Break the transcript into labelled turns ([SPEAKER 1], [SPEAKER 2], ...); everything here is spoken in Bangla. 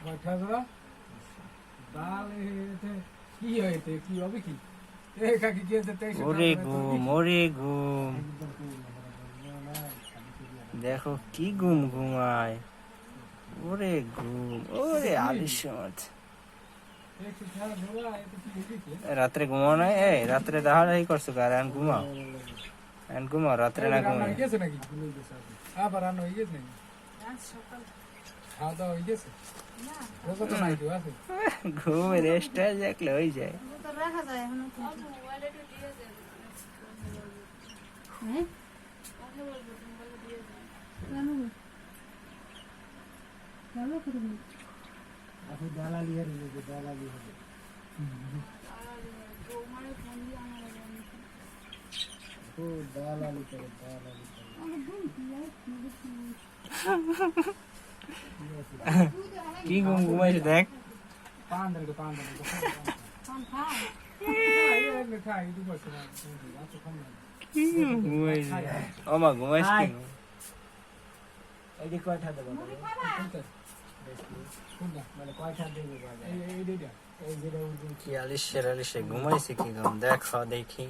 [SPEAKER 1] बैठा जरा दाल এতে কি হইতে কি হবে কি এ কাকি কি হইতে
[SPEAKER 2] ওরে ঘুম দেখো কি ঘুমায় ওরে ওরে আলিশাত রাত্রে ঘুমাও না রাত্রে দাহাড়াই করছো কার এখন ঘুমাও রাত্রে না ঘুমাও
[SPEAKER 1] গেছে নাকি আবার রান্না হয়ে গেছে নাকি খাওয়া দাওয়া হয়ে গেছে রোজা তো নাই তো আছে
[SPEAKER 2] ঘুমে রেস্ট দেখলে হয়ে যায়
[SPEAKER 3] রাখা যায় এখন
[SPEAKER 1] আপনি দালালি হারিয়ে দালালি হবে ও দালালি করে
[SPEAKER 2] কি ঘুমাইছে দেখ
[SPEAKER 1] পান ধরে পান খাই দু বছর
[SPEAKER 2] ঘুমাইছে ওমা ঘুমাইছে
[SPEAKER 1] এই যে কয়টা দেবো মানে কয়টা দেবো এই দুইটা এই যেটা
[SPEAKER 2] কি আলিশে ঘুমাইছে কি দেখো দেখি